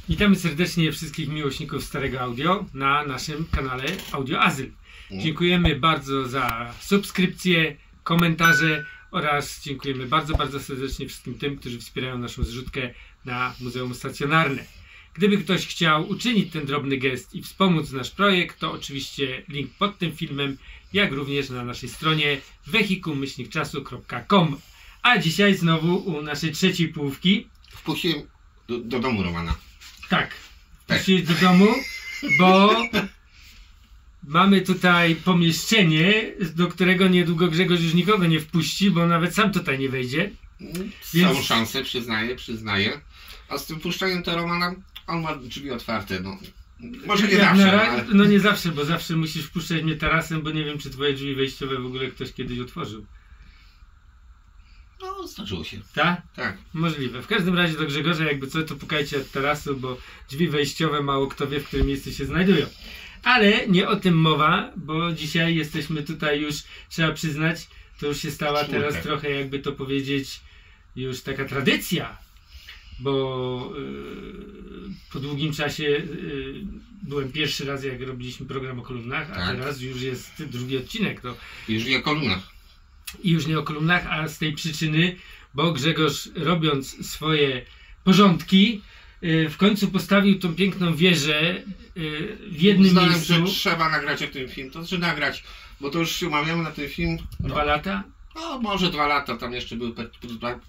Witamy serdecznie wszystkich miłośników starego audio na naszym kanale Audio Azyl. Dziękujemy bardzo za subskrypcje, komentarze oraz dziękujemy bardzo serdecznie wszystkim tym, którzy wspierają naszą zrzutkę na Muzeum Stacjonarne. Gdyby ktoś chciał uczynić ten drobny gest i wspomóc nasz projekt, to oczywiście link pod tym filmem, jak również na naszej stronie wehikuł-czasu.com. A dzisiaj znowu u naszej trzeciej połówki. Wpuściłem do domu Romana. Tak, wpuściłeś do domu, bo mamy tutaj pomieszczenie, do którego niedługo Grzegorz już nikogo nie wpuści, bo nawet sam tutaj nie wejdzie. Są szanse, przyznaję. A z tym puszczeniem to Romana, on ma drzwi otwarte, no. Może nie zawsze, ale... No nie zawsze, bo zawsze musisz wpuszczać mnie tarasem, bo nie wiem, czy twoje drzwi wejściowe w ogóle ktoś kiedyś otworzył. No, zdarzyło się. Tak? Tak. Możliwe. W każdym razie do Grzegorza, jakby co, to pukajcie od tarasu, bo drzwi wejściowe mało kto wie, w którym miejscu się znajdują. Ale nie o tym mowa, bo dzisiaj jesteśmy tutaj już, trzeba przyznać, to już się stała teraz trochę, jakby to powiedzieć, już taka tradycja, bo po długim czasie byłem pierwszy raz, jak robiliśmy program o kolumnach, a teraz już jest drugi odcinek. To... Już nie o kolumnach. I już nie o kolumnach, a z tej przyczyny, bo Grzegorz, robiąc swoje porządki, w końcu postawił tą piękną wieżę w jednym miejscu. Że trzeba nagrać o tym film, to znaczy nagrać, bo to już się umawiamy na ten film. 2 lata? No może 2 lata, tam jeszcze były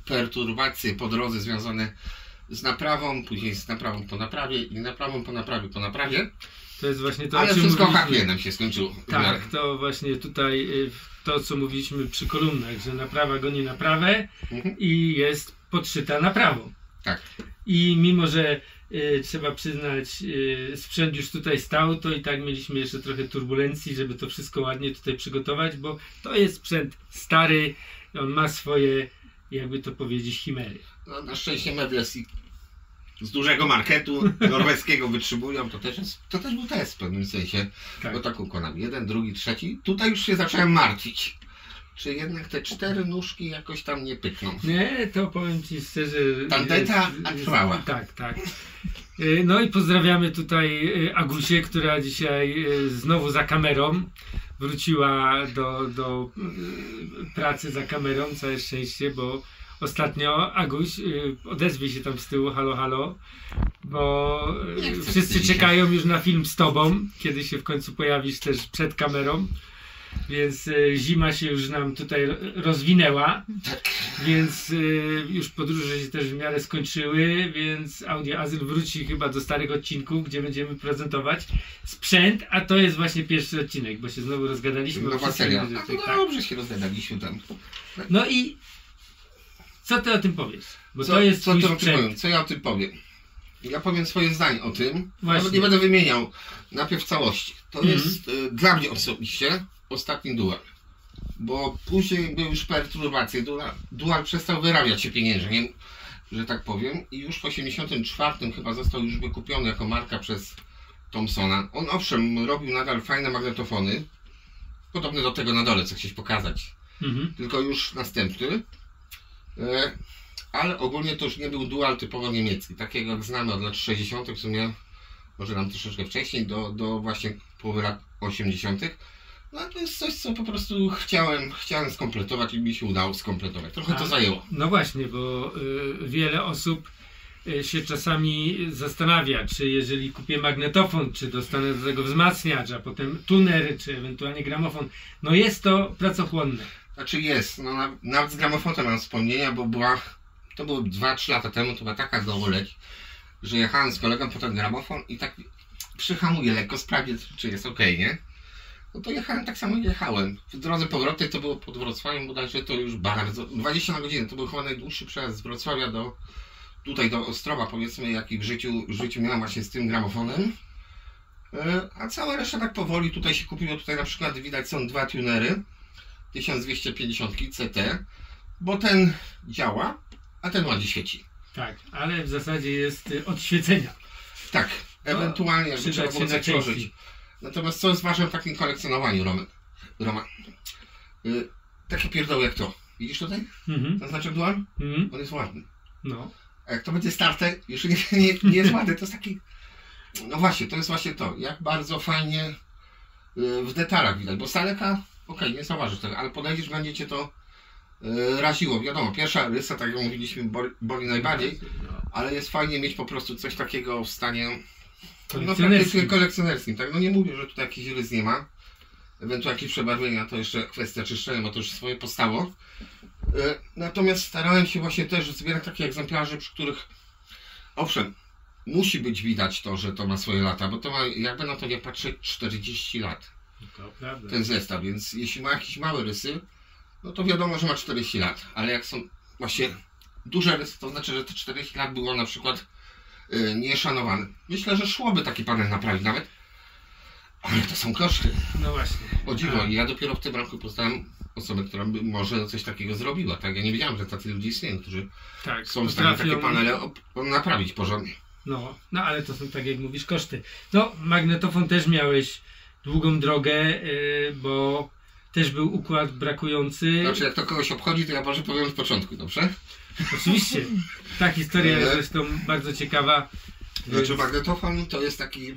perturbacje po drodze związane z naprawą, później z naprawą po naprawie i naprawą po naprawie. To jest właśnie to, ale o czym wszystko mówiliśmy. happy endem się skończyło. Tak, to właśnie tutaj to, co mówiliśmy przy kolumnach, że naprawa goni naprawę i jest podszyta naprawą. Tak. I mimo, że trzeba przyznać, sprzęt już tutaj stał, to i tak mieliśmy jeszcze trochę turbulencji, żeby to wszystko ładnie tutaj przygotować, bo to jest sprzęt stary, on ma swoje, jakby to powiedzieć, chimery. No, na szczęście meble z dużego marketu norweskiego wytrzymują, to też był test w pewnym sensie, bo tak ukonam 1, 2, 3. Tutaj już się zacząłem martwić, czy jednak te 4 nóżki jakoś tam nie pykną. Nie, to powiem Ci szczerze... Tandeta trwała. Tak. No i pozdrawiamy tutaj Agusię, która dzisiaj znowu za kamerą wróciła do pracy za kamerą, całe szczęście, bo ostatnio, Aguś, odezwij się tam z tyłu, halo, bo wszyscy czekają już na film z tobą, kiedy się w końcu pojawisz też przed kamerą, więc zima się już nam tutaj rozwinęła, więc już podróże się też w miarę skończyły, więc Audio Azyl wróci chyba do starych odcinków, gdzie będziemy prezentować sprzęt, a to jest właśnie pierwszy odcinek, bo się znowu rozgadaliśmy. Nowa seria. Dobrze się rozgadaliśmy tam. No i co ty o tym powiesz? Bo to jest twój sprzęt. Co ja o tym powiem? Ja powiem swoje zdanie o tym. Właśnie. Nie będę wymieniał najpierw całości. To jest dla mnie osobiście ostatni dual. Bo później były już perturbacje. Dual przestał wyrabiać się pieniężnie, że tak powiem. I już w 1984 chyba został już wykupiony jako marka przez Thomsona. On owszem robił nadal fajne magnetofony. Podobne do tego na dole, co chcieć pokazać. Tylko już następny. Ale ogólnie to już nie był dual typowo niemiecki, takiego jak znamy od lat 60. w sumie, może nam troszeczkę wcześniej, do właśnie połowy lat 80. No to jest coś, co po prostu chciałem skompletować i mi się udało skompletować. Trochę to zajęło. No właśnie, bo wiele osób się czasami zastanawia, czy jeżeli kupię magnetofon, czy dostanę do tego wzmacniacz, a potem tuner, czy ewentualnie gramofon. No jest to pracochłonne. Znaczy jest, no nawet z gramofonem mam wspomnienia, bo to było 2-3 lata temu, to była taka dowoleć, że jechałem z kolegą po ten gramofon i tak przyhamuję lekko, sprawdzić, czy jest ok, nie? No to jechałem, tak samo jechałem. W drodze powrotnej to było pod Wrocławiem, bodajże to już bardzo, 20 na godzinę, to był chyba najdłuższy przejazd z Wrocławia do Ostrowa, powiedzmy, jaki w życiu miałem właśnie z tym gramofonem. A cała reszta tak powoli tutaj się kupiło, tutaj na przykład widać są 2 tunery. 1250 CT, bo ten działa, a ten ładnie świeci. Tak, ale w zasadzie jest odświecenia. Tak, ewentualnie jakby trzeba było coś przełożyć. Natomiast co jest ważne w takim kolekcjonowaniu, Roman? Takie pierdoły jak to. Widzisz tutaj? Ten znaczek dual? On jest ładny. No. A jak to będzie starter, już nie jest ładny, to jest taki... No właśnie, to jest właśnie to, jak bardzo fajnie w detalach widać, bo z daleka, okej, nie zauważysz tego, ale podejdziesz, będzie cię to raziło. Wiadomo, pierwsza rysa, tak jak mówiliśmy, boli najbardziej, ale jest fajnie mieć po prostu coś takiego w stanie praktycznie kolekcjonerskim. Tak? No nie mówię, że tutaj jakiś rys nie ma, ewentualnie jakieś przebarwienia, to jeszcze kwestia czyszczenia, bo to już swoje postało. Natomiast starałem się właśnie też zbierać takie egzemplarze, przy których owszem, musi być widać to, że to ma swoje lata, bo to ma, jakby na to nie patrzeć, 40 lat. To prawda. Ten zestaw, więc jeśli ma jakieś małe rysy, no to wiadomo, że ma 40 lat, ale jak są właśnie duże rysy, to znaczy, że te 40 lat było na przykład nieszanowane. Myślę, że szłoby taki panel naprawić nawet, ale to są koszty. No właśnie. O dziwo, ja dopiero w tym roku poznałem osobę, która by może coś takiego zrobiła, tak? Ja nie wiedziałem, że tacy ludzie istnieją, którzy są w stanie takie panele naprawić porządnie. No ale to są, tak jak mówisz, koszty. No, magnetofon też miałeś długą drogę, bo też był układ brakujący. Znaczy, jak to kogoś obchodzi, to ja może powiem od początku, dobrze? Oczywiście. Ta historia jest zresztą bardzo ciekawa. Znaczy, magnetofon to jest taki...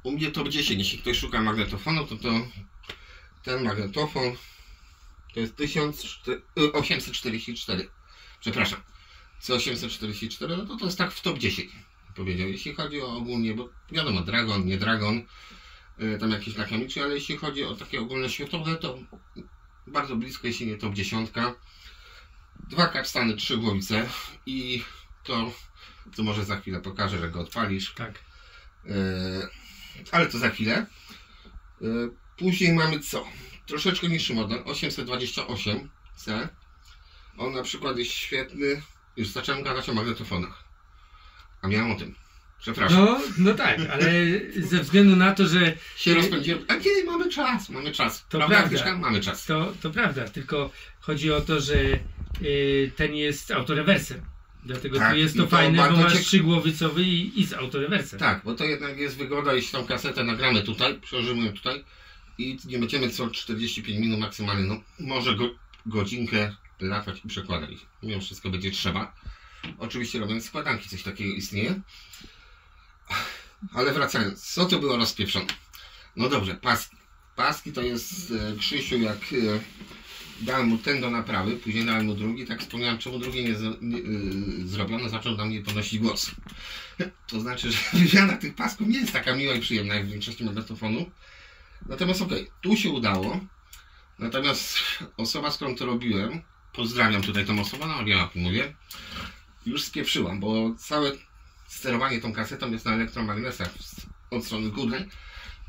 U mnie top 10. Jeśli ktoś szuka magnetofonu, to ten magnetofon to jest 1844. Przepraszam. C844, no to jest tak w top 10. Powiedział, jeśli chodzi o ogólnie, bo wiadomo, Dragon, nie Dragon, tam jakieś lakamicze, ale jeśli chodzi o takie ogólne światowe, to bardzo blisko, jeśli nie top 10. 2 kapstany, 3 głowice i to, co może za chwilę pokażę, że go odpalisz. Tak. Ale to za chwilę. Później mamy co? Troszeczkę niższy model, 828C. On na przykład jest świetny. Już zacząłem gadać o magnetofonach. A miałem o tym. Przepraszam. No tak, ale ze względu na to, że się rozpędziłem. A nie, mamy czas. To prawda. Mamy czas. To prawda, tylko chodzi o to, że ten jest autorewersem. Dlatego tak, tu jest to fajne, bo masz 3-głowicowy i z autorewersem. Tak, bo to jednak jest wygoda, jeśli tą kasetę nagramy tutaj, przełożymy tutaj i nie będziemy co 45 minut maksymalnie, no może godzinkę latać i przekładać. Mimo wszystko będzie trzeba. Oczywiście robiąc składanki, coś takiego istnieje. Ale wracając, co to było rozpieprzone? No dobrze, paski. Paski to jest Krzysiu, jak dałem mu ten do naprawy, później dałem mu drugi, tak wspomniałem, czemu drugi nie zrobiono, zaczął do mnie podnosić głos. To znaczy, że wymiana tych pasków nie jest taka miła i przyjemna jak w większości magnetofonu. Natomiast okej, tu się udało. Natomiast osoba, z którą to robiłem, pozdrawiam tutaj tą osobę, no wiem o tym mówię, już spieprzyłam, bo całe sterowanie tą kasetą jest na elektromagnetach od strony górnej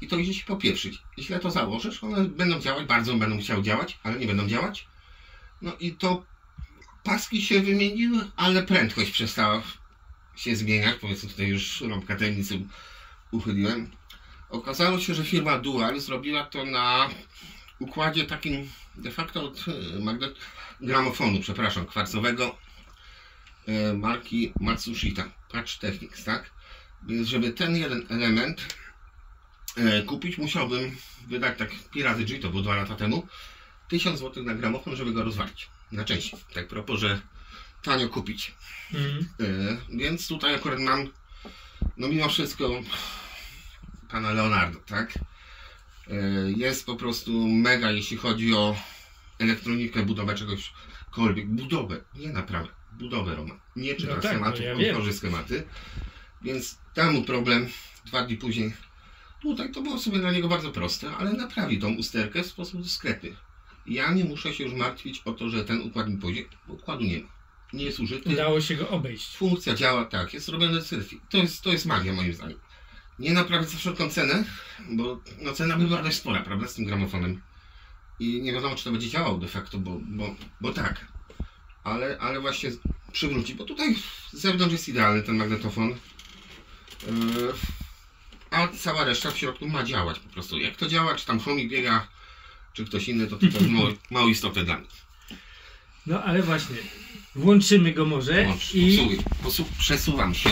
i to idzie się popieprzyć. Jeśli to założysz, one będą działać, bardzo będą chciały działać, ale nie będą działać. No i to paski się wymieniły, ale prędkość przestała się zmieniać. Powiedzmy, tutaj już rąbka tajemnicy uchyliłem. Okazało się, że firma Dual zrobiła to na układzie takim de facto od gramofonu, przepraszam, kwarcowego marki Matsushita, Patch Technics, tak? Więc żeby ten jeden element kupić, musiałbym wydać tak pi razy G, to było 2 lata temu, 1000 zł na gramofon, żeby go rozwalić na części. Tak propos, że tanio kupić. Więc tutaj akurat mam, no mimo wszystko, pana Leonardo, tak? Jest po prostu mega, jeśli chodzi o elektronikę, budowę czegośkolwiek. Budowę, nie naprawę. Budowę Roma. Nie czyta schematów, tworzy schematy. Więc dam mu problem 2 dni później. Tutaj to było sobie dla niego bardzo proste, ale naprawi tą usterkę w sposób dyskretny. Ja nie muszę się już martwić o to, że ten układ mi pójdzie, bo układu nie ma. Nie jest użyty. Udało się go obejść. Funkcja działa, tak, jest robiony selfie. To jest magia moim zdaniem. Nie naprawić za wszelką cenę, bo no, cena by była dość spora, prawda, z tym gramofonem. I nie wiadomo, czy to będzie działało de facto, bo tak. Ale właśnie przywróci, bo tutaj z zewnątrz jest idealny ten magnetofon. A cała reszta w środku ma działać po prostu. Jak to działa, czy tam chomik biega, czy ktoś inny, to jest mało istotne dla mnie. No ale właśnie, włączymy go może przesuwam się.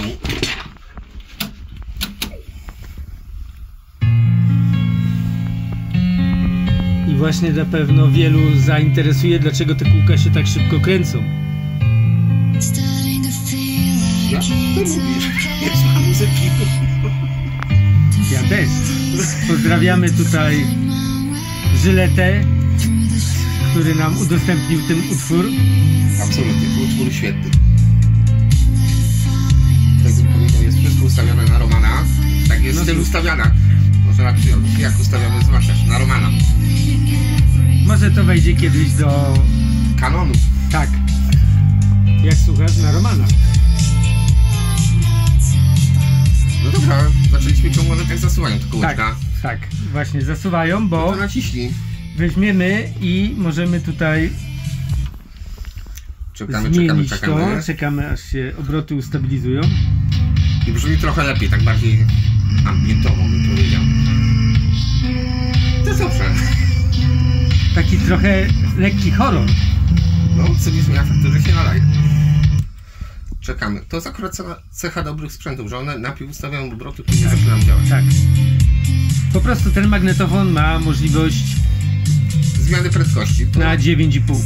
I właśnie na pewno wielu zainteresuje, dlaczego te kółka się tak szybko kręcą. Starting to feel Ja? Ty mówisz, nie słucham muzyki. Ja też. Pozdrawiamy tutaj Żyletę, który nam udostępnił ten utwór. Absolutnie, utwór świetny. Tak bym powiedział, jest wszystko ustawione na Romana. Tak jest styl ustawiana. Może na przyjąć, jak ustawiamy zwłaszcza na Romana. Może to wejdzie kiedyś do... Kanonu. Tak. Jak słuchasz na Romana. No dobra, zaczęliśmy ciągle tak zasuwają tylko Tak, łóżka. tak. Właśnie zasuwają, bo To naciśnij. weźmiemy i możemy tutaj zmienić to. Czekamy, aż się obroty ustabilizują. I brzmi trochę lepiej, tak bardziej ambientowo bym powiedział. To jest dobrze. Taki trochę lekki horror. No, co nie zmienia faktu, że się nadaje. Czekamy. To jest akurat cecha dobrych sprzętów, że one najpierw ustawiają obroty, które nie zaczynają działać. Tak. Po prostu ten magnetofon ma możliwość Zmiany prędkości. To... na 9,5.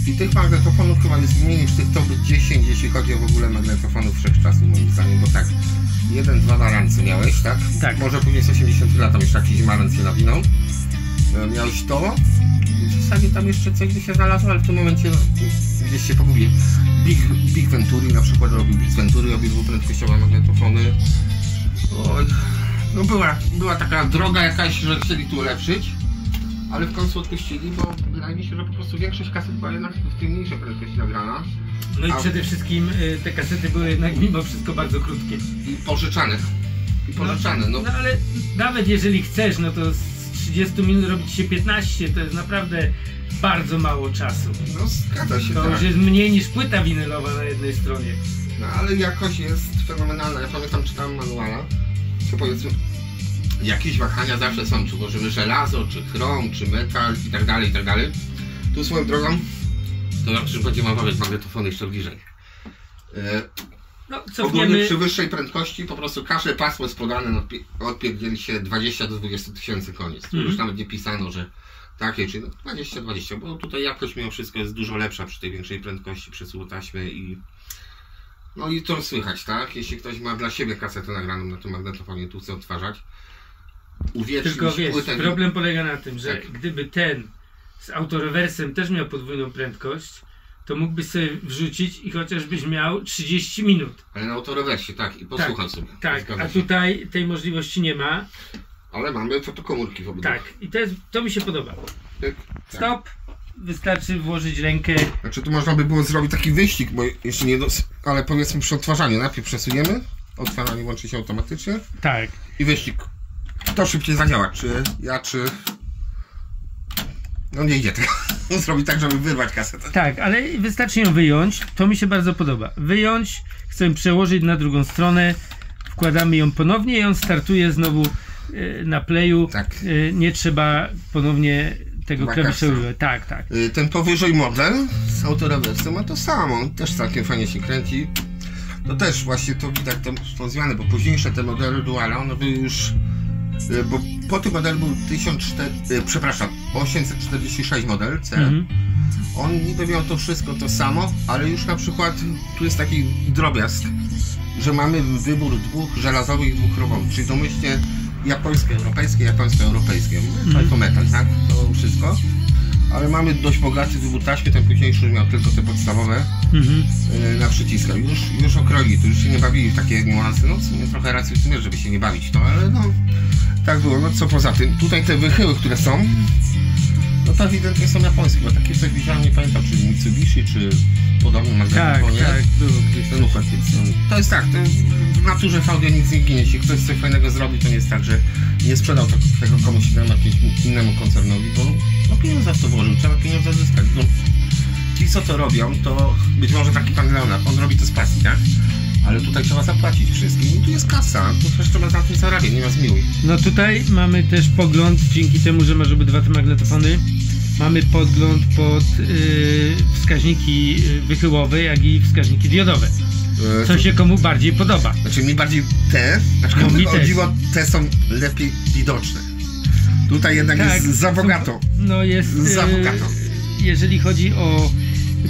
I tych magnetofonów chyba jest mniej niż tych top 10, jeśli chodzi o w ogóle magnetofonów wszechczasów, moim zdaniem, bo tak, 1-2 na ręce miałeś, tak? Tak. Może później z 80 lat tam jeszcze jakiś malec się nawinął. Miałeś to. I w zasadzie tam jeszcze coś by się znalazło, ale w tym momencie gdzieś się pogubię. Big Venturi na przykład robił, Big Venturi robił dwuprędkościowe magnetofony. Oj, no była taka droga jakaś, że chcieli tu ulepszyć. Ale w końcu odpuścili, bo wydaje mi się, że po prostu większość kaset była jednak w tej mniejszej prędkości nagrana. No i przede wszystkim te kasety były jednak mimo wszystko bardzo krótkie. I pożyczane. No ale nawet jeżeli chcesz, no to z 30 minut robić się 15, to jest naprawdę bardzo mało czasu. No zgadza się, to tak. już jest mniej niż płyta winylowa na jednej stronie. No ale jakość jest fenomenalna. Ja pamiętam, czytałem manuala, to powiedzmy jakieś wahania zawsze są, czy włożymy żelazo, czy chrom, czy metal i tak dalej, i tak dalej. Tu swoją drogą, to już będziemy omawiać magnetofony jeszcze bliżej. No, ogólnie przy wyższej prędkości po prostu każde pasmo jest podane, odpierdzieli się 20 do 20 tysięcy koniec. Tu już nawet nie pisano, że takie, czy 20, bo tutaj jakość mimo wszystko jest dużo lepsza przy tej większej prędkości przesyłu taśmy i no i to słychać, tak? Jeśli ktoś ma dla siebie kasetę nagraną na tym magnetofonie, tu chce odtwarzać, tylko wiesz, problem polega na tym, że tak. Gdyby ten z autorewersem też miał podwójną prędkość, to mógłbyś sobie wrzucić i chociażbyś miał 30 minut. Ale na autorewersie, tak, i posłuchaj sobie. Tak, a tutaj tej możliwości nie ma. Ale mamy fotokomórki w ogóle. Tak, i to mi się podoba. Tak. Stop, wystarczy włożyć rękę. Znaczy tu można by było zrobić taki wyścig, bo jeszcze nie ale powiedzmy przy odtwarzaniu, najpierw przesuniemy, odtwarzanie łączy się automatycznie. Tak. I wyścig. Kto szybciej zadziała, czy ja, czy... No nie idzie tego. Zrobić tak, żeby wyrwać kasetę. Tak, ale wystarczy ją wyjąć, to mi się bardzo podoba. Wyjąć, chcę przełożyć na drugą stronę, wkładamy ją ponownie i on startuje znowu na playu. Tak. Nie trzeba ponownie tego klawisza używać. Tak, tak. Ten powyżej model z autorewersem ma to samo, też całkiem fajnie się kręci. To też właśnie to widać tą zmianę, bo późniejsze te modele Duala, one były już... Bo po tym modelu był 846 model C. On niby miał to wszystko to samo, ale już na przykład tu jest taki drobiazg, że mamy wybór dwóch żelazowych i dwóch chromowych, czyli domyślnie japońsko-europejskie. To metal, tak? To wszystko. Ale mamy dość bogaty wybór taśmy, ten późniejszy miał tylko te podstawowe na przyciskach. Już okroili, tu już się nie bawili w takie niuanse. No w sumie trochę racji w tym, żeby się nie bawić w to, ale no tak było. No co poza tym, tutaj te wychyły, które są, no to ewidentnie są japońskie, bo takie coś widziałem, nie pamiętam, czy Mitsubishi, czy podobny magnetofonie. Tak, było gdzieś. To jest tak, w naturze v nic nie ginie. Jeśli ktoś coś fajnego zrobi, to nie jest tak, że nie sprzedał tego komuś innemu koncernowi, bo no pieniądze w to włożył, trzeba pieniądze zyskać. No, ci co to robią, to być może taki pan Leonard, on robi to z pasji, tak? Ale tutaj trzeba zapłacić wszystkim i tu jest kasa, tu też trzeba za tym zarabiać, nie ma zmiłuj. No tutaj mamy też pogląd, dzięki temu, że masz obydwa te magnetofony, mamy podgląd pod wskaźniki wychyłowe, jak i wskaźniki diodowe. Co się komu bardziej podoba. Znaczy mi bardziej te, te są lepiej widoczne. Tutaj jednak tak, jest za bogato. No jest za bogato. Jeżeli chodzi o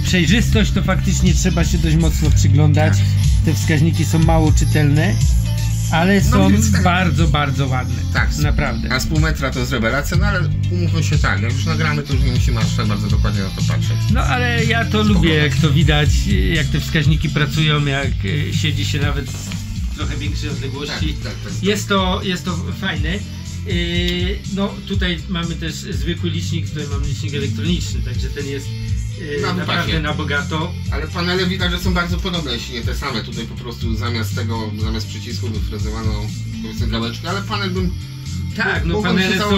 przejrzystość, to faktycznie trzeba się dość mocno przyglądać. te wskaźniki są mało czytelne, ale są tak. bardzo, bardzo ładne. Tak, naprawdę. A z pół metra to jest rewelacja, no ale umówmy się tak, jak już nagramy, to już nie musimy aż tak bardzo dokładnie na to patrzeć. No ale ja to lubię, jak to widać, jak te wskaźniki pracują, jak siedzi się nawet z trochę większej odległości. Tak. Jest to fajne. No tutaj mamy też zwykły licznik, tutaj mam licznik elektroniczny, także ten jest naprawdę na bogato. Ale panele widać, że są bardzo podobne, jeśli nie te same. Tutaj po prostu zamiast przycisku wyfrezowano powiedzmy gałeczkę, ale panel bym... Tak, no panele są...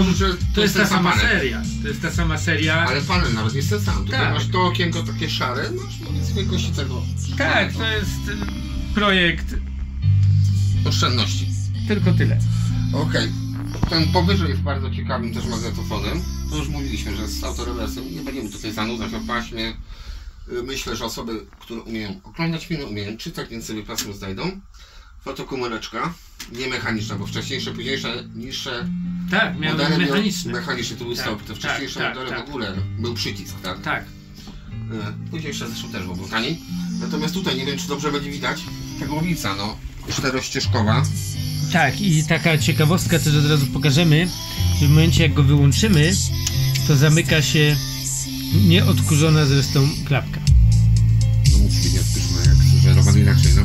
To jest ta sama seria. To jest ta sama seria. Ale panel nawet jest ten sam. Tutaj tak. Masz to okienko takie szare, masz z wielkości tego. Tak, to jest projekt... oszczędności. Tylko tyle. Okej. Ten powyżej jest bardzo ciekawym też magnetofonem. To już mówiliśmy, że z autorewersem. Nie będziemy tutaj zanudzać o paśmie. Myślę, że osoby, które umieją oglądać filmy, umieją czytać, więc sobie pasmo znajdą. Fotokomóreczka, nie mechaniczna, bo wcześniejsze, późniejsze, niższe tak, miały mechaniczne. Mechaniczny to był stop. Te wcześniejsze modele w ogóle był przycisk, tak? Tak. Późniejsze zresztą też było taniej. Natomiast tutaj nie wiem, czy dobrze będzie widać. Ta głowica, no, czterościeżkowa. Tak, i taka ciekawostka też od razu pokażemy, że w momencie jak go wyłączymy, to zamyka się nieodkurzona zresztą klapka. No musi być nieodkurzona, jak sugerowano inaczej, no.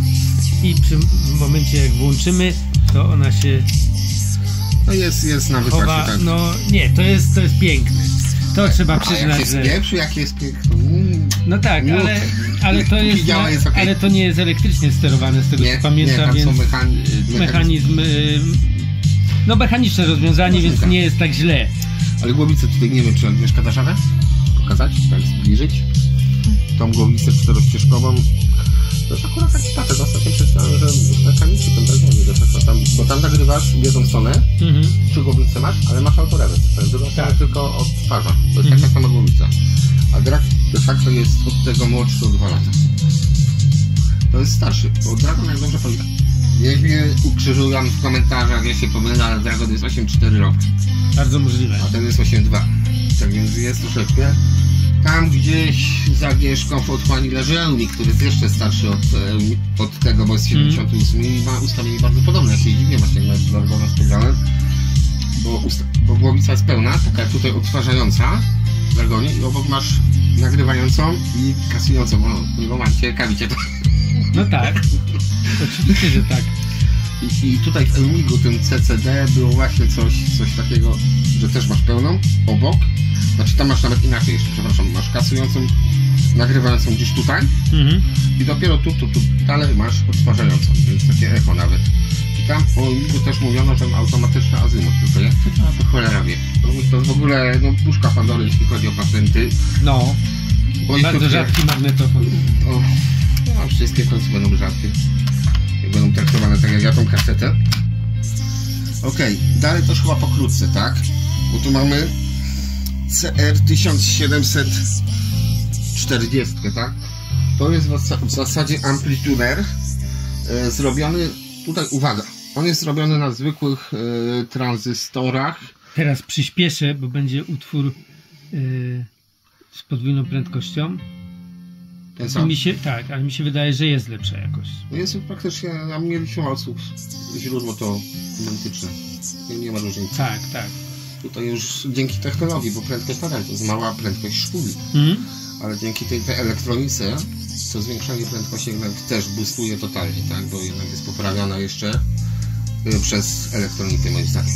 I w momencie jak włączymy, to ona się no jest na wypasie, tak. No nie, to jest piękne. To tak, trzeba przyznać, jak jest jaki jest piękny. No tak, ale to jest, ale to nie jest elektrycznie sterowane, z tego co pamiętam, więc mechanizm, no mechaniczne rozwiązanie, więc nie jest tak źle. Ale głowicę tutaj nie wiem, czy Agnieszka dasz radę pokazać, tak zbliżyć tą głowicę czterościeżkową. To jest akurat taki statek, ostatnio przeczytałem, że mechanicznie ten drogą, bo tam nagrywasz w jedną stronę, trzy głowice masz, ale masz autorewers, drugą stronę tylko odtwarza, to jest taka sama głowica. A Drag de facto jest od tego młodszy o 2 lata. To jest starszy, bo Dragon, jak dobrze pamiętam, niech mnie ukrzyżują w komentarzach, ja się pomylę, ale Dragon jest 8,4 rok. Bardzo możliwe. A ten jest 8,2. Tak więc jest troszeczkę. Tam gdzieś za Agnieszką w otchłani leży Eumik, który jest jeszcze starszy od tego, bo jest 78 i ma ustawienie bardzo podobne. Ja się dziwnie właśnie na Dragona spojrzałem, bo głowica jest pełna, taka jak tutaj odtwarzająca w Dragonie i obok masz nagrywającą i kasującą. No, w tym momencie ciekawicie to. No tak, oczywiście, że tak. I tutaj w Eumigu, tym CCD, było właśnie coś takiego, że też masz pełną obok. Znaczy tam masz nawet inaczej jeszcze, przepraszam, masz kasującą, nagrywającą gdzieś tutaj i dopiero tu dalej masz odtwarzającą, więc takie echo nawet. I tam o Eumigu też mówiono, że automatyczny azymut, tylko jak to cholera wie. To jest w ogóle puszka Pandory, jeśli chodzi o patenty. No, bardzo rzadki magnetofon. No, wszystkie w końcu będą rzadkie. Będą traktowane tak jak ja tą kasetę. Okej, dalej też chyba pokrótce, tak? Bo tu mamy CR 1740, tak? To jest w zasadzie amplituner zrobiony, tutaj uwaga, on jest zrobiony na zwykłych tranzystorach. Teraz przyspieszę, bo będzie utwór z podwójną prędkością. Ale mi się wydaje, że jest lepsza jakość. Jest praktycznie, a mieliśmy odsłuch, źródło to identyczne. Nie ma różnicy. Tak. Tutaj już dzięki technologii, bo prędkość nadal to jest mała prędkość szpuli. Ale dzięki tej elektronice to zwiększanie prędkości jednak też boostuje totalnie, tak? Bo jednak jest poprawiona jeszcze przez elektronikę moim zdaniem.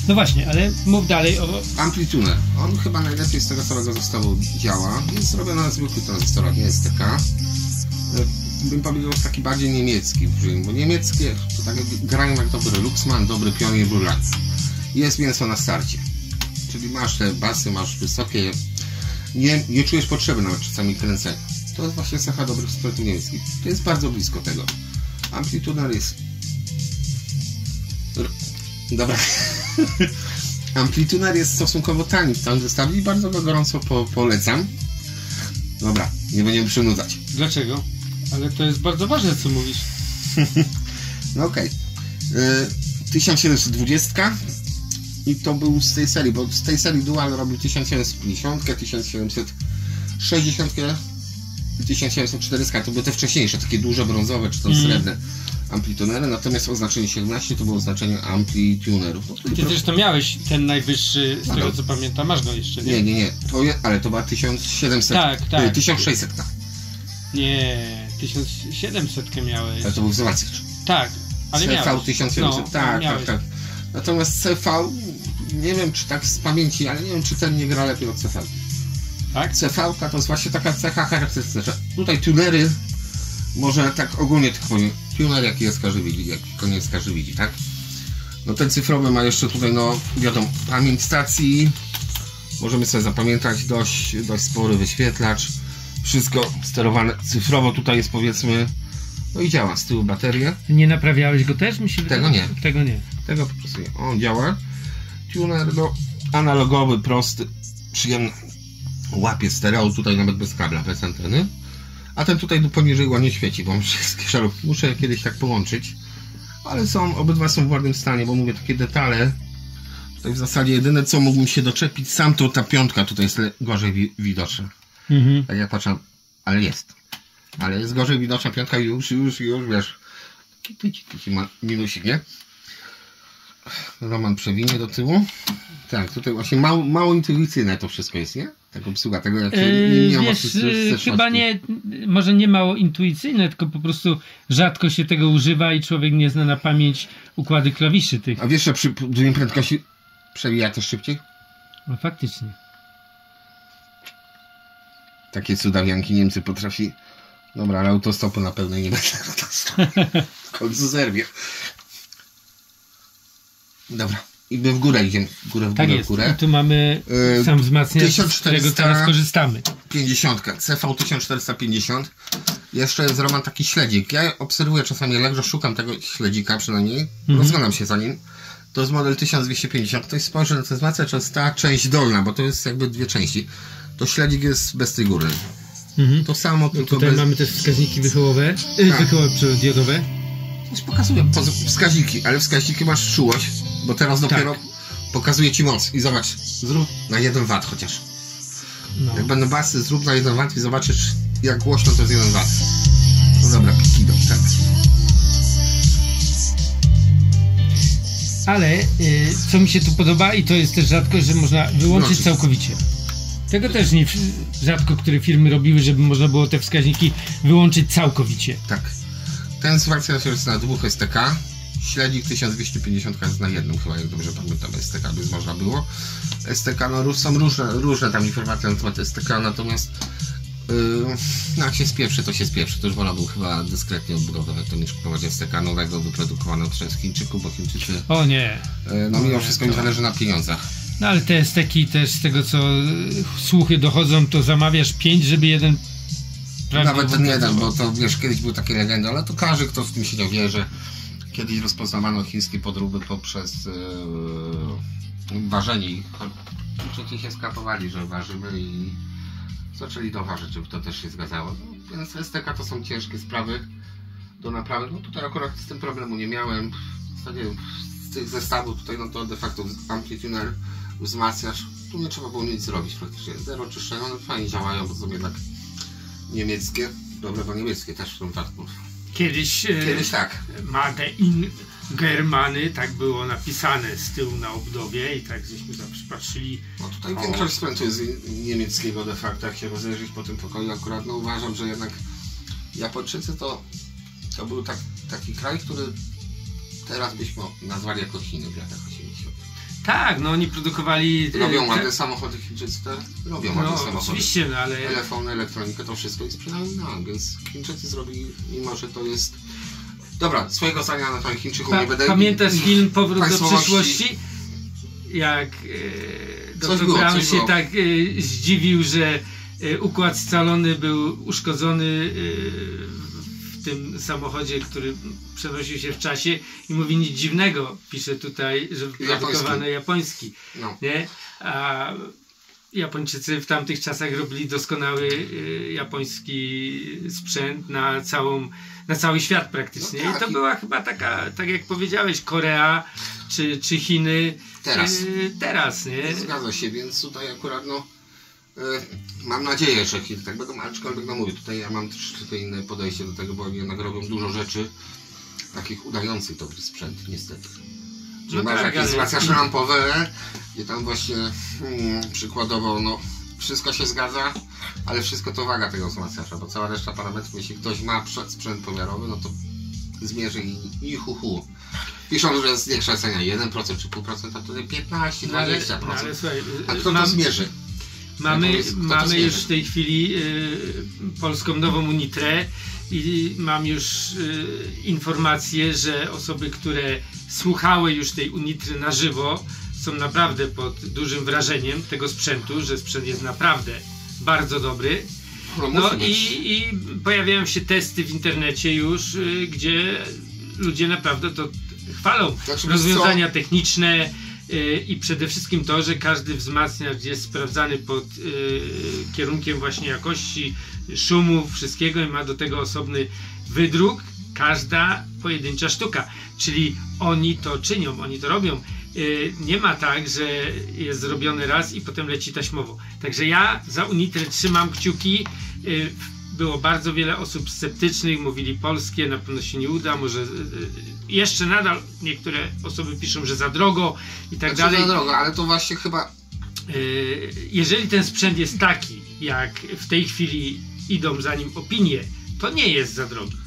No właśnie, ale mów dalej o... Amplituner. On chyba najlepiej z tego całego zestawu działa. Jest zrobiony na zwykłych tranzystorach, nie jest taka. Bym powiedział, że taki bardziej niemiecki, bo niemieckie to tak grają jak dobry Luxman, dobry Pionier Burlak. Jest mięso na starcie. Czyli masz te basy, masz wysokie, nie czujesz potrzeby nawet czasami kręcenia. To jest właśnie cecha dobrych sprzętów niemieckich. To jest bardzo blisko tego. Amplituner jest... Dobra. Amplituner jest stosunkowo tani w całym zestawie i bardzo go gorąco polecam. Dobra, nie będziemy przynudzać. Dlaczego? Ale to jest bardzo ważne, co mówisz. No okej. 1720 i to był z tej serii, bo z tej serii Dual robił 1750, 1760 1704 to były te wcześniejsze, takie duże, brązowe czy to srebrne amplitunery, natomiast oznaczenie 17 to było oznaczenie amplitunerów. No, ty też to miałeś, ten najwyższy, z tego co pamiętam, masz go jeszcze, nie? Nie, ale to była 1700, tak. 1600. Nie, 1700 miałeś. Ale to był wzmacniacz. Tak, ale CV miałeś. 1700, No, tak. Natomiast CV, nie wiem czy tak z pamięci, ale nie wiem czy ten nie gra lepiej od CV. Tak? CV to jest właśnie taka cecha charakterystyczna. Tutaj tunery, może tak ogólnie tak powiem, tuner jaki jest każdy widzi, jaki koniec każdy widzi, tak? No ten cyfrowy ma jeszcze tutaj, no wiadomo, pamięć stacji, możemy sobie zapamiętać dość spory wyświetlacz, wszystko sterowane cyfrowo, tutaj jest powiedzmy, no i działa, z tyłu baterię. Nie naprawiałeś go też? Tego nie. Tego po prostu nie. On działa. Tuner, no analogowy, prosty, przyjemny. Łapie stereo, tutaj nawet bez kabla, bez anteny. A ten tutaj poniżej ładnie świeci, bo muszę je kiedyś tak połączyć. Ale obydwa są w ładnym stanie, bo mówię, takie detale. Tutaj w zasadzie jedyne co mógłbym się doczepić sam, to ta piątka tutaj jest gorzej widoczna. Tak ja patrzę, ale jest. Ale jest gorzej widoczna piątka i już wiesz. Taki minusik, nie? Roman przewinie do tyłu. Tak, tutaj właśnie mało intuicyjne to wszystko jest, nie? Tak obsługa tego, jak nie ma chyba nie, może nie mało intuicyjne, tylko po prostu rzadko się tego używa i człowiek nie zna na pamięć układy klawiszy tych. A wiesz, że przy dużej prędkości przewija też szybciej? No faktycznie. Takie cudawianki Niemcy potrafi. Dobra, ale autostopu na pełnej nie będzie. W końcu zerwie. Dobra. I my w górę idziemy. W górę. I tu mamy sam wzmacniacz, z którego teraz korzystamy. 50. CV 1450. Jeszcze jest, Roman, taki śledzik. Ja obserwuję czasami Allegro, szukam tego śledzika przynajmniej. Rozglądam się za nim. To jest model 1250. Ktoś spojrzy na ten wzmacniacz, to jest ta część dolna, bo to jest jakby dwie części. To śledzik jest bez tej góry. To samo, tylko tutaj mamy też wskaźniki wychyłowe, diodowe. Pokazuję wskaźniki, ale wskaźniki masz czułość, bo teraz dopiero pokazuje ci moc. I zobacz, zrób na 1 W chociaż. No. Jak będą basy, zrób na 1 W i zobaczysz, jak głośno to jest 1 W. No dobra, pikido, tak? Ale co mi się tu podoba i to jest też rzadko, że można wyłączyć całkowicie. Tego też nie rzadko które firmy robiły, żeby można było te wskaźniki wyłączyć całkowicie. Tak. Ten wzmacniacz jest na 2 STK. Śledzik 1250 jest na 1 chyba, jak dobrze pamiętam, STK by można było. STK, no są różne tam informacje na temat STK, natomiast no jak się spieprzy, to się spieprzy. To już wolałbym chyba dyskretnie odbudować to niż kupować STK nowego, wyprodukowanego przez Chińczyków, bo Chińczycy... O nie! No mimo wszystko im zależy na pieniądzach. No ale te STK też z tego co słuchy dochodzą, to zamawiasz 5, żeby jeden... Nawet ten jeden, bo to wiesz, kiedyś były takie legendy, ale to każdy, kto w tym siedział, wie, że kiedyś rozpoznawano chińskie podróby poprzez ważenie ich. Chińczycy się skapowali, że ważymy i zaczęli doważyć, żeby to też się zgadzało. No, więc STK to są ciężkie sprawy do naprawy. No tutaj akurat z tym problemu nie miałem. W zasadzie z tych zestawów tutaj, no to de facto amplituner, wzmacniacz, tu nie trzeba było nic zrobić praktycznie. Zero czyszczenia, one fajnie działają, bo są jednak niemieckie, dobrego niemieckie też w tym wypadku. Kiedyś tak. Made in Germany, tak było napisane z tyłu na obdowie i tak żeśmy zawsze patrzyli. No tutaj większość sprzętu jest niemieckiego de facto, jak się rozejrzeć po tym pokoju akurat, no uważam, że jednak Japończycy to był taki kraj, który teraz byśmy nazwali jako Chiny w latach 80. Tak, no oni produkowali... Robią ładne samochody Chińczycy, robią ładne samochody. Oczywiście, no ale... Telefony, elektronikę, to wszystko i sprzedają nam, więc Chińczycy zrobili, mimo że to jest... Dobra, swojego zdania na tych Chińczyków nie będę... Pamiętasz film Powrót do przyszłości? Jak Dr. Brown się tak zdziwił, że układ scalony był uszkodzony w tym samochodzie, który przenosił się w czasie i mówi nic dziwnego, pisze tutaj, że wyprodukowano japoński. No. Nie? A Japończycy w tamtych czasach robili doskonały japoński sprzęt na cały świat praktycznie. No tak, i to była chyba taka, tak jak powiedziałeś, Korea czy Chiny teraz, nie? Zgadza się, więc tutaj akurat no Mam nadzieję, że tak będą, aczkolwiek no mówię, tutaj ja mam troszeczkę inne podejście do tego, bo oni jednak robią dużo rzeczy takich udających dobry sprzęt, niestety. Czyli masz jakieś wzmacniacze lampowe, gdzie tam właśnie przykładowo no wszystko się zgadza, ale wszystko to waga tego wzmacniacza, bo cała reszta parametrów, jeśli ktoś ma sprzęt pomiarowy, no to zmierzy i hu. Piszą, że zniekształcenia 1% czy 0,5%, a tutaj 15-20%. Ale słuchaj, a kto to zmierzy? Mamy już w tej chwili polską nową Unitrę i mam już informację, że osoby, które słuchały już tej Unitry na żywo, są naprawdę pod dużym wrażeniem tego sprzętu, że sprzęt jest naprawdę bardzo dobry. No i pojawiają się testy w internecie już, gdzie ludzie naprawdę to chwalą. Znaczy, rozwiązania techniczne i przede wszystkim to, że każdy wzmacniacz jest sprawdzany pod kierunkiem właśnie jakości szumów, wszystkiego i ma do tego osobny wydruk. Każda pojedyncza sztuka. Czyli oni to czynią, oni to robią. Nie ma tak, że jest zrobiony raz i potem leci taśmowo. Także ja za Unitrę trzymam kciuki. Było bardzo wiele osób sceptycznych, mówili polskie, na pewno się nie uda, może jeszcze nadal niektóre osoby piszą, że za drogo i tak dalej. Za drogo, ale to właśnie chyba... Jeżeli ten sprzęt jest taki, jak w tej chwili idą za nim opinie, to nie jest za drogi.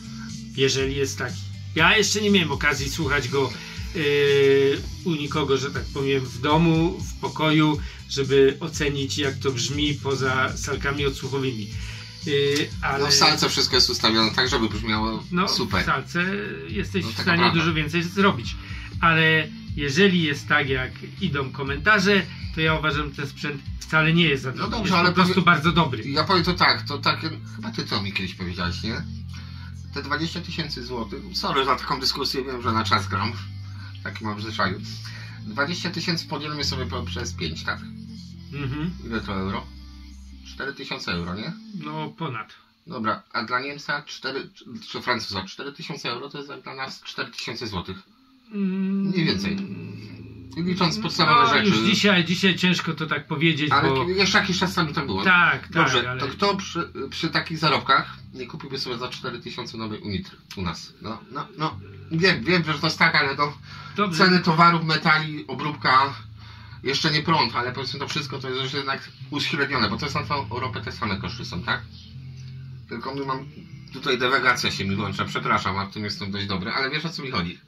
Jeżeli jest taki. Ja jeszcze nie miałem okazji słuchać go u nikogo, że tak powiem, w domu, w pokoju, żeby ocenić, jak to brzmi poza salkami odsłuchowymi. Ale... No w salce wszystko jest ustawione tak, żeby brzmiało super. W salce jesteś w stanie dużo więcej zrobić. Ale jeżeli jest tak, jak idą komentarze, to ja uważam, że ten sprzęt wcale nie jest za drogi. No dobrze, jest ale po prostu bardzo dobry. Ja powiem to tak, chyba ty to mi kiedyś powiedziałeś, nie? Te 20 000 złotych, sorry za taką dyskusję, wiem, że na czas gram, taki mam w zwyczaju. 20 000 podzielmy sobie przez 5, tak? Ile to euro? 4000 euro, nie? No ponad. Dobra, a dla Niemca czy Francuza 4000 euro to jest dla nas 4000 złotych. Mniej więcej. Licząc podstawowe rzeczy. Już dzisiaj ciężko to tak powiedzieć, ale bo... jeszcze jakiś czas temu to było. Tak, dobrze, ale... to kto przy takich zarobkach nie kupiłby sobie za 4000 nowej Unitry u nas? No. Wiem, że to jest tak, ale to dobrze. Ceny towarów, metali, obróbka, jeszcze nie prąd, ale powiedzmy to wszystko to jest już jednak uśrednione, bo to jest na całą Europę te same koszty są, tak? Tylko my mam... Tutaj dywagacja się mi włącza, przepraszam, a w tym jestem dość dobry, ale wiesz, o co mi chodzi?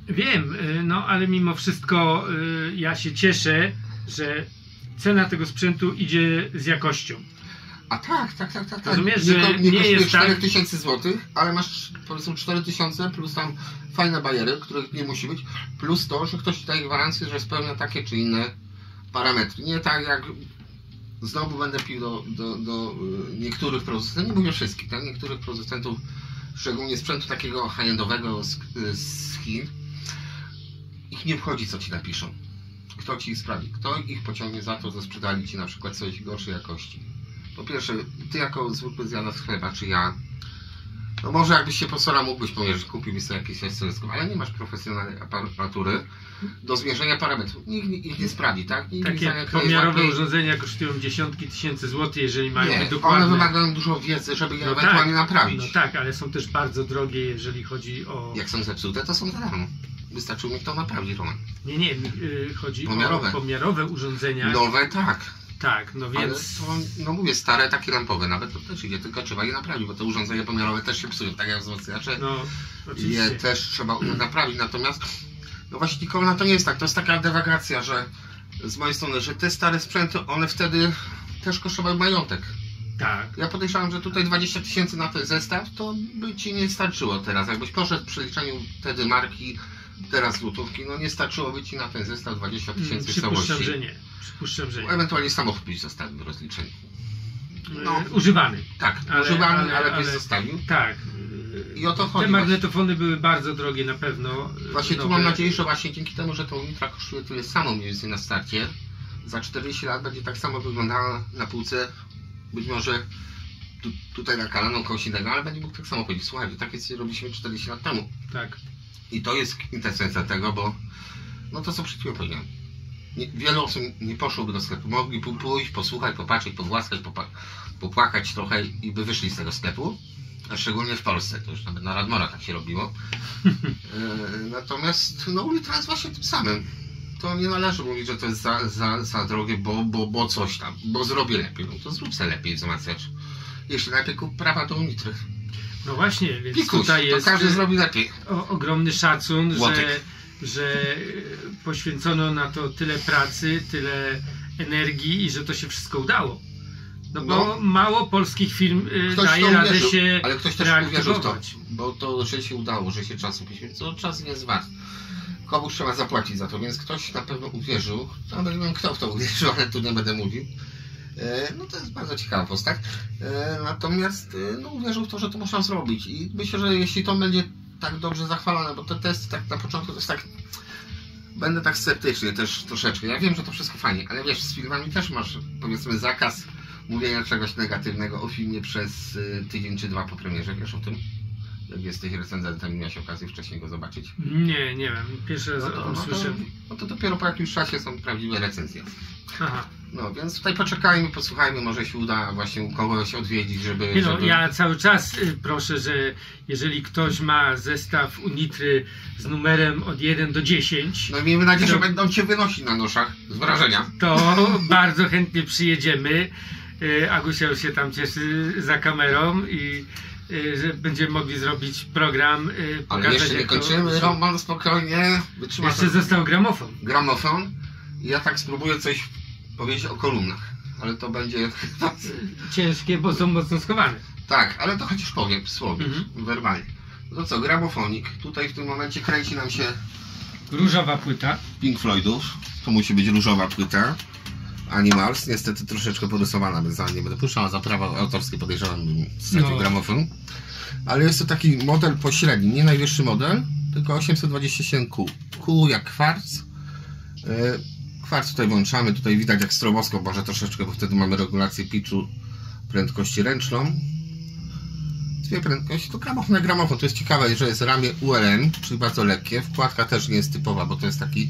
Wiem, no ale mimo wszystko ja się cieszę, że cena tego sprzętu idzie z jakością. A tak. Rozumiesz, że nie jest 4000 zł, ale masz powiedzmy 4000 plus tam fajne bariery, których nie musi być, plus to, że ktoś ci daje gwarancję, że spełnia takie czy inne parametry. Nie tak jak znowu będę pił do niektórych producentów, nie mówię wszystkich, tak? Niektórych producentów, szczególnie sprzętu takiego high-endowego z Chin, ich nie wchodzi, co ci napiszą. Kto ci ich sprawi? Kto ich pociągnie za to, że sprzedali ci na przykład coś gorszej jakości? Po pierwsze, ty jako zwykły zjadacz chleba, czy ja, no może jakbyś się postarał, mógłbyś pomierzyć, kupiłbyś sobie jakieś stanowisko, ale nie masz profesjonalnej aparatury do zmierzenia parametrów. Nikt ich nie sprawdzi, tak? Takie pomiarowe urządzenia kosztują dziesiątki tysięcy złotych, jeżeli mają być dokładne. One wymagają dużo wiedzy, żeby je ewentualnie naprawić. No tak, ale są też bardzo drogie, jeżeli chodzi o... Jak są zepsute, to są za darmo. Wystarczy mi to naprawić, Roman. Nie, chodzi o pomiarowe urządzenia. Nowe, tak. Tak, no więc... Ale to, no mówię, stare takie lampowe nawet to też idzie, tylko trzeba je naprawić, bo te urządzenia pomiarowe też się psują, tak jak wzmacniacze. No, oczywiście. Je też trzeba naprawić, natomiast no właśnie nikogo na to nie jest tak, to jest taka dywagacja, że z mojej strony, że te stare sprzęty, one wtedy też kosztowały majątek. Tak. Ja podejrzewam, że tutaj 20 000 na ten zestaw, to by ci nie starczyło teraz, jakbyś poszedł przy liczeniu wtedy marki, teraz złotówki, no nie starczyłoby ci na ten zestaw 20 000 w całości. Przypuszczam, że nie. Ewentualnie samochód byś zostawił w rozliczeniu. No, używany. Tak, używany, ale byś zostawił. Tak. I o to chodzi. Te magnetofony były bardzo drogie na pewno. Właśnie tu mam nadzieję, że właśnie dzięki temu, że ta Unitra kosztuje tyle samo mniej więcej na starcie, za 40 lat będzie tak samo wyglądała na półce, być może tutaj na kanale kogoś innego, ale będzie mógł tak samo powiedzieć, słuchajcie, tak jest, robiliśmy 40 lat temu. Tak. I to jest kwintesencja tego, bo no to co przed chwilą powiedziałem. wiele osób nie poszłoby do sklepu. Mogliby pójść, posłuchać, popatrzeć, pogłaskać, popłakać trochę i by wyszli z tego sklepu. A szczególnie w Polsce, to już nawet na Radmora tak się robiło. Natomiast no Ultra jest właśnie tym samym. To nie należy mówić, że to jest za drogie, bo coś tam, bo zrobię lepiej. No to zrób sobie lepiej wzmacniacz. Jeśli najpierw kup prawa do Nitry. No właśnie, więc Pikuś, tutaj jest to każdy zrobi lepiej. Ogromny szacun, że poświęcono na to tyle pracy, tyle energii i że to się wszystko udało. No bo mało polskich firm daje radę się ale ktoś też uwierzył w to, bo to, że się udało, że się czasu poświęcił, to czas nie jest wart. Komuś trzeba zapłacić za to, więc ktoś na pewno uwierzył. Nawet nie wiem, kto w to uwierzył, ale tu nie będę mówił. No to jest bardzo ciekawa postać. Natomiast no, uwierzył w to, że to można zrobić. I myślę, że jeśli to będzie tak dobrze zachwalone, bo te testy tak na początku to jest tak... Będę tak sceptyczny też troszeczkę. Ja wiem, że to wszystko fajnie, ale wiesz, z filmami też masz, powiedzmy, zakaz mówienia czegoś negatywnego o filmie przez tydzień czy dwa po premierze. Wiesz o tym? Jak jesteś recenzentem i miałeś okazję wcześniej go zobaczyć? Nie wiem. Pierwszy raz o tym słyszę. No to dopiero po jakimś czasie są prawdziwe recenzje. Aha. No więc tutaj poczekajmy, posłuchajmy, może się uda właśnie u kogoś odwiedzić, żeby... Ja cały czas proszę, że jeżeli ktoś ma zestaw Unitry z numerem od 1 do 10... No miejmy nadzieję, że będą cię wynosić na noszach z wrażenia. To bardzo chętnie przyjedziemy. Agusia już się tam cieszy za kamerą i że będziemy mogli zrobić program, ale jeszcze nie kończymy, Roman, spokojnie. Jeszcze został gramofon. Gramofon. Ja tak spróbuję coś powiedzieć o kolumnach, ale to będzie... ciężkie, bo są mocno schowane. Tak, ale to chociaż powiem słowie, werbalnie. No co, gramofonik. Tutaj w tym momencie kręci nam się... Różowa płyta. Pink Floydów. To musi być różowa płyta. Animals, niestety troszeczkę porysowana, więc nie będę puszczał, za prawa autorskie podejrzewam stracił gramofon. Ale jest to taki model pośredni, nie najwyższy model, tylko 827Q. Q jak kwarc. Kwarc tutaj włączamy, tutaj widać jak stroboskop, może troszeczkę, bo wtedy mamy regulację pitchu, prędkości ręczną. Dwie prędkości, to gramofon na gramofon. To jest ciekawe, że jest ramię ULM, czyli bardzo lekkie. Wkładka też nie jest typowa, bo to jest taki,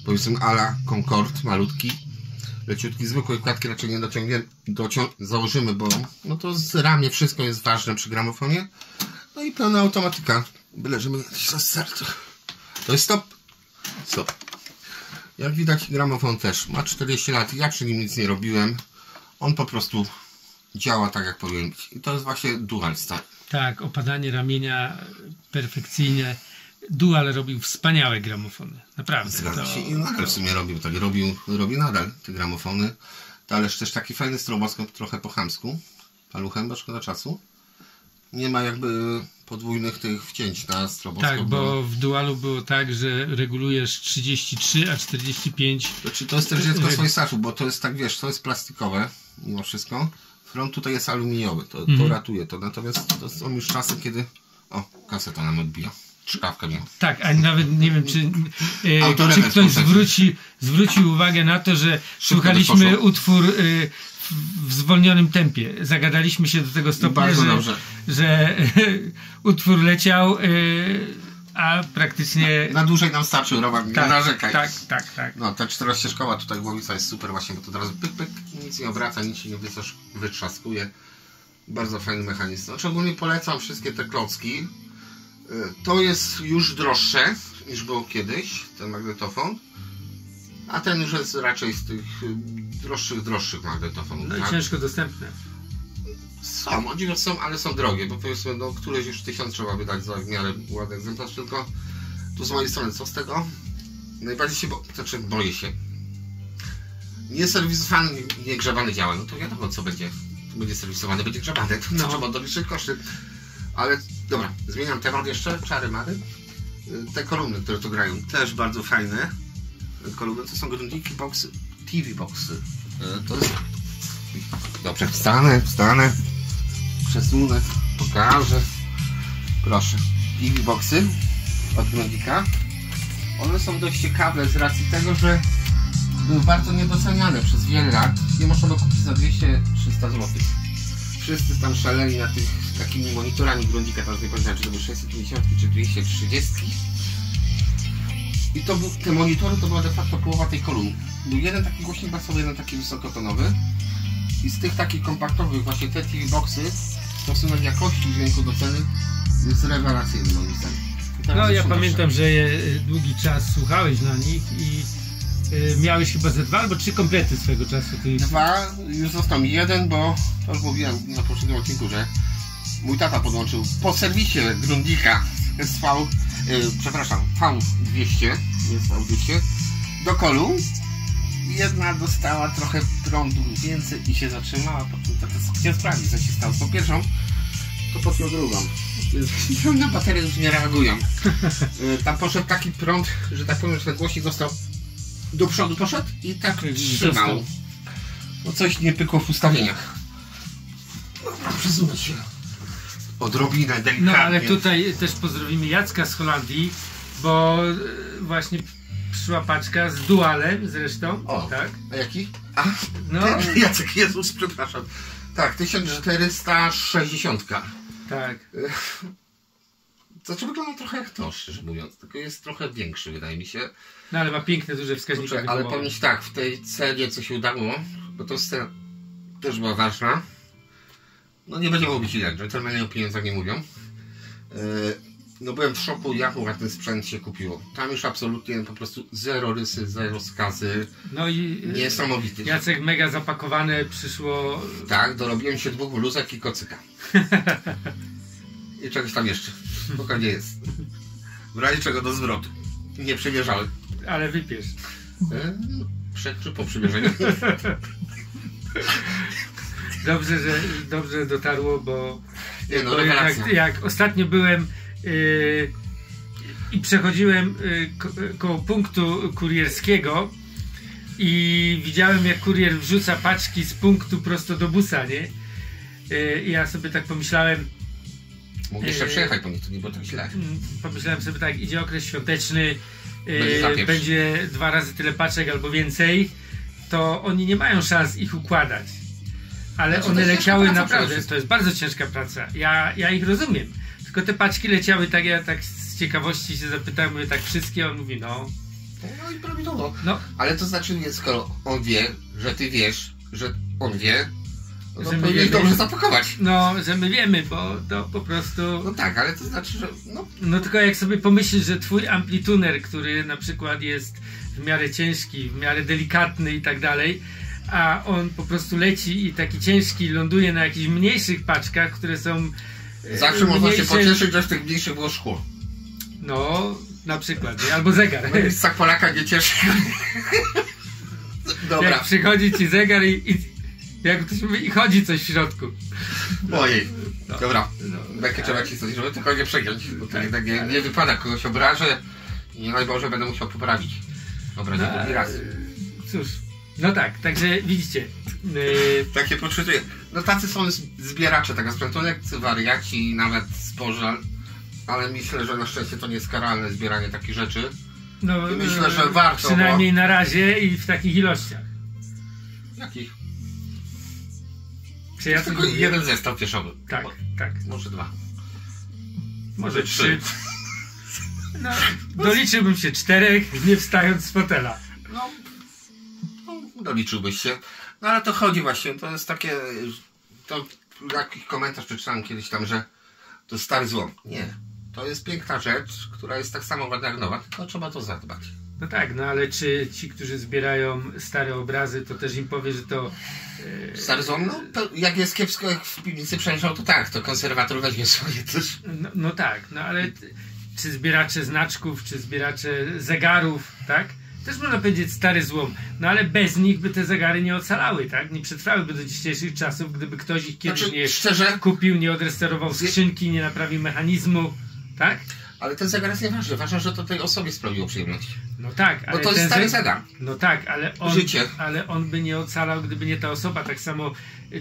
powiedzmy, a la Concorde, malutki. Leciutki, zwykłej wkładki raczej nie założymy, bo no to z ramię wszystko jest ważne przy gramofonie. No i pełna automatyka. Byle, że my z serca. To jest stop. Stop. Jak widać, gramofon też ma 40 lat. Ja przy nim nic nie robiłem. On po prostu działa tak, jak powinien być. I to jest właśnie Dual Star. Tak, opadanie ramienia perfekcyjne. Dual robił wspaniałe gramofony. Naprawdę. Zgadza się. I nadal w sumie robił. Tak robi nadal te gramofony. Talerz też taki fajny stroboskop, trochę po chamsku. Paluchem, bo szkoda czasu. Nie ma jakby podwójnych tych wcięć na stroboskop. Tak, bo w Dualu było tak, że regulujesz 33, a 45. To jest też dziecko swoich czasów, bo to jest tak, wiesz, to jest plastikowe mimo wszystko. Front tutaj jest aluminiowy, to ratuje to. Natomiast to są już czasy, kiedy... O, kaseta nam odbija. Czkawkę miał. Tak, a nawet nie wiem, czy ktoś zwrócił uwagę na to, że słuchaliśmy utwór w zwolnionym tempie. Zagadaliśmy się do tego stopnia, że utwór leciał, a praktycznie... Na dłużej nam starczył, Roman, nie narzekaj. Tak. No, ta 14-szkoła tutaj głowica jest super właśnie, bo to teraz pyk, nic nie obraca, nic się nie wytrzaskuje. Bardzo fajny mechanizm. No, szczególnie polecam wszystkie te klocki. To jest już droższe niż było kiedyś, ten magnetofon. A ten już jest raczej z tych droższych magnetofonów. No i ciężko dostępne. Są, ale są drogie, bo powiedzmy, no któreś już 1000 trzeba wydać za w miarę ładny egzemplarz, tylko tu z mojej strony, co z tego? Najbardziej się boję się. Nieserwisowany, niegrzebany działa, no to wiadomo co będzie. Będzie serwisowany, będzie grzebany, to trzeba doliczyć koszty. Ale dobra, zmieniam temat jeszcze, czary mary. Te kolumny, które tu grają, też bardzo fajne. Kolumny to są Grundiki boxy, TV boxy. To jest... Dobrze, wstanę, przesunę, pokażę. Proszę, TV boxy od Grundika. One są dość ciekawe z racji tego, że były bardzo niedoceniane przez wiele lat. Je można było kupić za 200-300 zł. Wszyscy tam szaleli na tych takimi monitorami Grundika, tam nie pamiętam, czy to były 650 czy 230. I to był, te monitory to była de facto połowa tej kolumny. Był jeden taki głośnik basowy, jeden taki wysokotonowy. I z tych takich kompaktowych właśnie te TV boxy stosunek jakości dźwięku do ceny jest rewelacyjny moim zdaniem. No ja pamiętam, że długi czas słuchałeś na nich i miałeś chyba ze 2 albo 3 komplety swojego czasu. Ty... 2, już został mi jeden, bo to już mówiłem na poprzednim odcinku, że mój tata podłączył po serwisie Grundika V200, jest V200, do kolu. Jedna dostała trochę prądu więcej i się zatrzymała, po czym tata chciał sprawdzić, co się stało z tą pierwszą, to podjął drugą. Na baterie już nie reagują. Tam poszedł taki prąd, że tak powiem, że ten głośnik został do przodu poszedł i tak trzymał. No coś nie pykło w ustawieniach. Przesunę się odrobinę delikatnie. No ale tutaj też pozdrowimy Jacka z Holandii, bo właśnie przyszła paczka z dualem zresztą. O, tak? A jaki? A, no. Jacek, Jezus, przepraszam. Tak, 1460. Tak. Znaczy wygląda trochę jak to, szczerze mówiąc, tylko jest trochę większy, wydaje mi się. No ale ma piękne, duże wskaźniki. Ale powiem ci tak, w tej cenie co się udało, bo to cena też była ważna. No nie będziemy mówić ile, dżentelmeni o pieniądzach nie mówią. No byłem w szoku, jak akurat ten sprzęt się kupiło. Tam już absolutnie po prostu zero rysy, zero skazy. No i niesamowity. Jacek mega zapakowane przyszło. Tak, dorobiłem się 2 bluzek i kocyka. I czegoś tam jeszcze. Spokojnie jest. W razie czego do zwrotu. Nie przymierzałem. Ale wypiesz. Przed czy po przymierzeniu? Dobrze dotarło, bo, nie, no, bo jak ostatnio byłem i przechodziłem koło punktu kurierskiego i widziałem, jak kurier wrzuca paczki z punktu prosto do busa, nie? I ja sobie tak pomyślałem, mógł jeszcze przejechać po nich, to nie było tak źle. Pomyślałem sobie tak, idzie okres świąteczny, będzie 2 razy tyle paczek albo więcej, to oni nie mają szans ich układać. Ale znaczy, one leciały naprawdę, to jest bardzo ciężka praca. Ja ich rozumiem. Tylko te paczki leciały tak, ja tak z ciekawości się zapytałem, mówię tak wszystkie, on mówi no. No i prawidłowo. No. Ale to znaczy, skoro on wie, że ty wiesz, że on wie, no to powinien dobrze zapakować. No, że my wiemy, bo to po prostu... No tak, ale to znaczy, że... No tylko jak sobie pomyślisz, że twój amplituner, który na przykład jest w miarę ciężki, w miarę delikatny i tak dalej, a on po prostu leci i taki ciężki ląduje na jakichś mniejszych paczkach, które są zawsze można się pocieszyć, że w tych mniejszych było szkło. No, na przykład, albo zegar. No sak Polaka nie cieszy. Dobra. Jak przychodzi ci zegar i jak ktoś mówi, i chodzi coś w środku. Ojej. No. Dobra. Bekę trzeba ci coś, żeby tylko nie przegiąć, bo to jednak nie wypada, kogoś obrażę i nie daj Boże będę musiał poprawić. Dobra, nie drugi raz. Cóż. No tak, także widzicie. Takie poczucie. No tacy są zbieracze tego sprzętu, lekcy wariaci, nawet spożar, ale myślę, że na szczęście to nie jest karalne zbieranie takich rzeczy. No, i myślę, że warto. Przynajmniej na razie i w takich ilościach. Jakich? Czy ja tylko jeden zestaw pieszowy. Tak, tak. Może 2. Może 3. No, doliczyłbym się 4, nie wstając z fotela. No, doliczyłbyś się. No ale to chodzi właśnie, to jest takie, to jakiś komentarz przeczytałem kiedyś tam, że to stary złom. Nie. To jest piękna rzecz, która jest tak samo ładna jak nowa, tylko trzeba to zadbać. No tak, no ale czy ci, którzy zbierają stare obrazy, to też im powie, że to... Stary złom? No to jak jest kiepsko, jak w piwnicy przejrzał, to tak, to konserwator weźmie swoje też. No tak, no ale czy zbieracze znaczków, czy zbieracze zegarów, tak? Też można powiedzieć stary złom, no ale bez nich by te zegary nie ocalały, tak? Nie przetrwałyby do dzisiejszych czasów, gdyby ktoś ich kiedyś nie kupił, nie odrestaurował skrzynki, nie naprawił mechanizmu, tak? Ale ten zegar jest nieważny, ważne, że to tej osobie sprawiło przyjemność. No tak, ale bo to jest stary zegar. No tak, ale on by nie ocalał, gdyby nie ta osoba, tak samo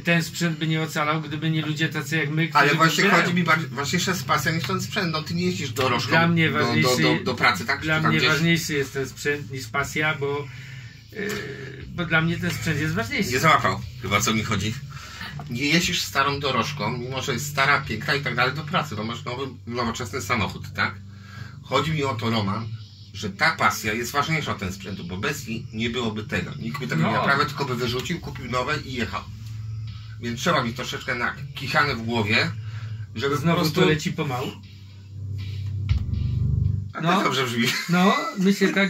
ten sprzęt by nie ocalał, gdyby nie ludzie tacy jak my, którzy... Ale właśnie chodzi mi ważniejsza z pasja niż ten sprzęt, no ty nie jeździsz dorożką dla mnie do pracy, tak? Dla mnie ważniejszy jest ten sprzęt niż pasja, bo dla mnie ten sprzęt jest ważniejszy. Nie załapał chyba, co mi chodzi. Nie jeździsz starą dorożką, mimo że jest stara, piękna i tak dalej do pracy, to masz nowy, nowoczesny samochód, tak? Chodzi mi o to, Roman, że ta pasja jest ważniejsza od ten sprzętu, bo bez niej nie byłoby tego. Nikt by tego nie naprawiał, tylko by wyrzucił, kupił nowe i jechał. Więc trzeba mi troszeczkę nakichane w głowie, żeby Znowu po prostu... to leci pomału. A to dobrze brzmi. No, my się tak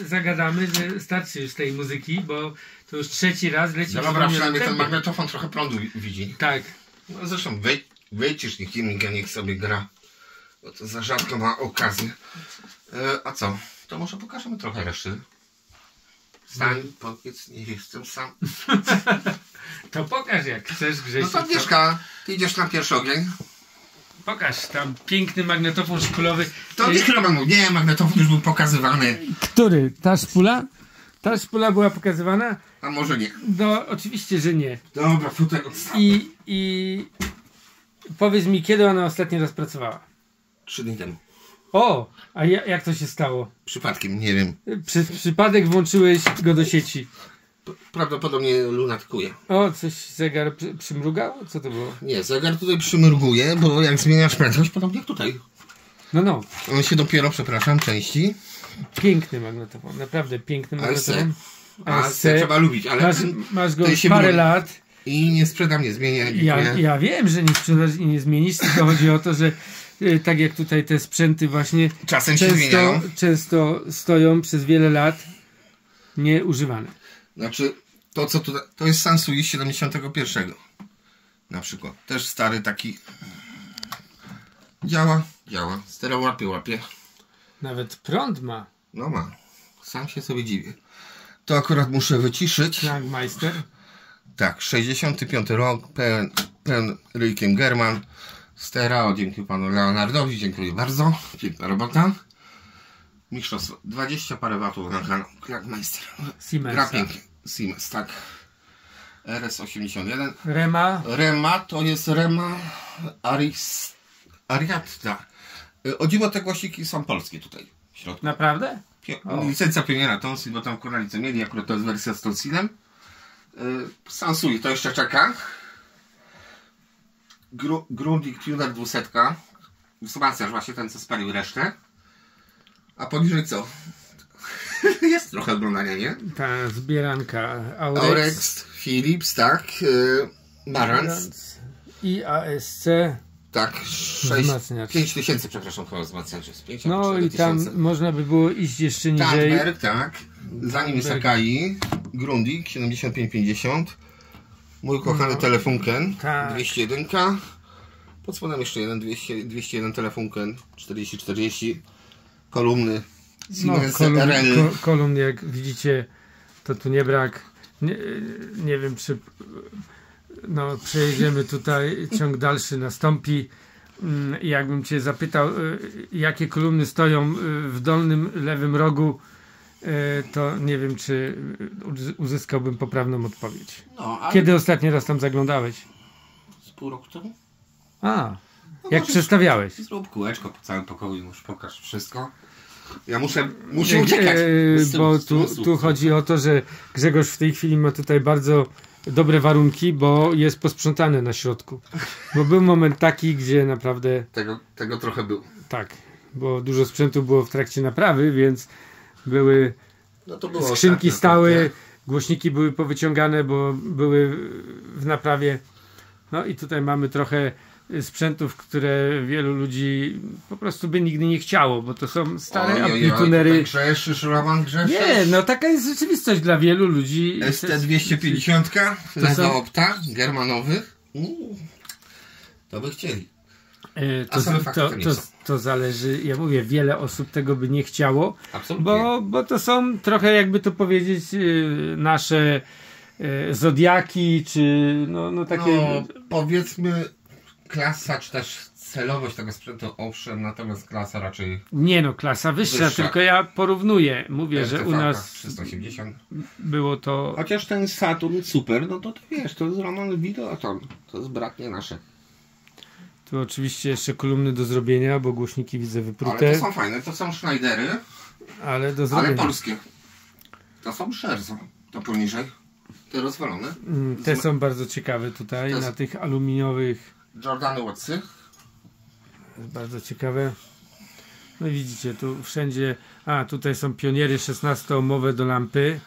zagadamy, że starczy już tej muzyki, bo to już trzeci raz leci. No dobra, przynajmniej ten magnetofon trochę prądu widzi. Tak. No zresztą wycisz, niech sobie gra. Bo to za rzadko ma okazję. A co? To może pokażemy trochę reszty. Stań, powiedz, nie jestem sam. To pokaż jak chcesz, Grzesiu. No to Agnieszka, ty idziesz na pierwszy ogień. Pokaż tam piękny magnetofon szpulowy. To niech Roman mówi. Nie, magnetofon już był pokazywany. Który? Ta szpula? Ta szpula była pokazywana? A może nie. No, oczywiście, że nie. Dobra, futer odstawię. I powiedz mi, kiedy ona ostatnio raz pracowała? 3 dni temu. O! A jak to się stało? Przypadkiem, nie wiem. Przez przypadek włączyłeś go do sieci. Prawdopodobnie lunatkuje. O, coś zegar przymrugał? Co to było? Nie, zegar tutaj przymruguje, bo jak zmieniasz prędkość, podobnie jak tutaj. No. On się dopiero, przepraszam, części. Piękny magnetofon, naprawdę piękny magnetofon. ASC trzeba lubić, ale masz go parę lat. I nie sprzedam, nie zmienię. Ja wiem, że nie sprzedasz i nie zmienisz, tylko chodzi o to, że tak jak tutaj te sprzęty właśnie czasem się zmieniają. Często stoją przez wiele lat nieużywane. Znaczy, to co tutaj, to jest Sansui 71. Na przykład. Też stary taki. Działa. Stereo łapie. Nawet prąd ma. No ma. Sam się sobie dziwię. To akurat muszę wyciszyć. Klangmeister. Tak, 65 rok, pełen ryjkiem German. Stereo, dzięki panu Leonardowi, dziękuję bardzo. Piękna robota. Mistrzostwo, 20 parę watów na kanał. Klangmeister. Siemens. Gra pięknie. Siemens, tak. RS81. Rema to jest Rema Ariadna. O dziwo te głośniki są polskie tutaj w środku. Naprawdę? Licencja pioniera Tonsil, bo tam koralice mieli, akurat to jest wersja z Tonsilem. Sansui to jeszcze czeka. Grundig Tuner 200. Wzmacniasz właśnie ten, co spalił resztę. A poniżej co? Jest trochę oglądania, nie? Ta zbieranka Aurex Philips, tak. Marantz. I ASC. Tak, 5000, przepraszam, chyba wzmacniaczy. No i tam można by było iść jeszcze niżej. Tandberg, tak. Za nim jest Akai. Grundig 7550. Mój kochany Telefunken. Tak. 201. Pod spodem jeszcze jeden 201 Telefunken 4040. Kolumny. Kolumn jak widzicie, to tu nie brak. Nie wiem, czy przejedziemy tutaj, ciąg dalszy nastąpi. Jakbym cię zapytał, jakie kolumny stoją w dolnym lewym rogu, to nie wiem, czy uzyskałbym poprawną odpowiedź. Kiedy ostatni raz tam zaglądałeś? Z pół roku temu. Jak przestawiałeś? Zrób kółeczko po całym pokoju, już pokaż wszystko. Ja muszę uciekać. Bo tu chodzi o to, że Grzegorz w tej chwili ma tutaj bardzo dobre warunki, bo jest posprzątane na środku. Bo był moment taki, gdzie naprawdę... Tego trochę było. Tak, bo dużo sprzętu było w trakcie naprawy, więc były skrzynki stały, głośniki były powyciągane, bo były w naprawie. No i tutaj mamy trochę sprzętów, które wielu ludzi po prostu by nigdy nie chciało, bo to są stare amplitunery. Grzeszysz, Roman, grzeszysz? Nie, no taka jest rzeczywistość dla wielu ludzi. ST250 Lego Opta, germanowych. To by chcieli. To zależy, ja mówię, wiele osób tego by nie chciało, absolutnie. Bo to są trochę, jakby to powiedzieć, nasze zodiaki, czy takie... powiedzmy klasa, czy też celowość tego sprzętu, owszem, natomiast klasa raczej... Nie klasa wyższa, tylko ja porównuję. Mówię, RTV, że u nas 380. było to... Chociaż ten Saturn Super, to wiesz, to jest Roman Videoton, to jest bratnie nasze. Tu oczywiście jeszcze kolumny do zrobienia, bo głośniki widzę wyprute. Ale to są fajne, to są Schneidery, ale polskie. To są Scherzo, to poniżej, te rozwalone. Te są bardzo ciekawe tutaj, na tych aluminiowych. Jordany Wattsy. Bardzo ciekawe. No i widzicie, tu wszędzie, tutaj są pioniery 16-ohmowe do lampy.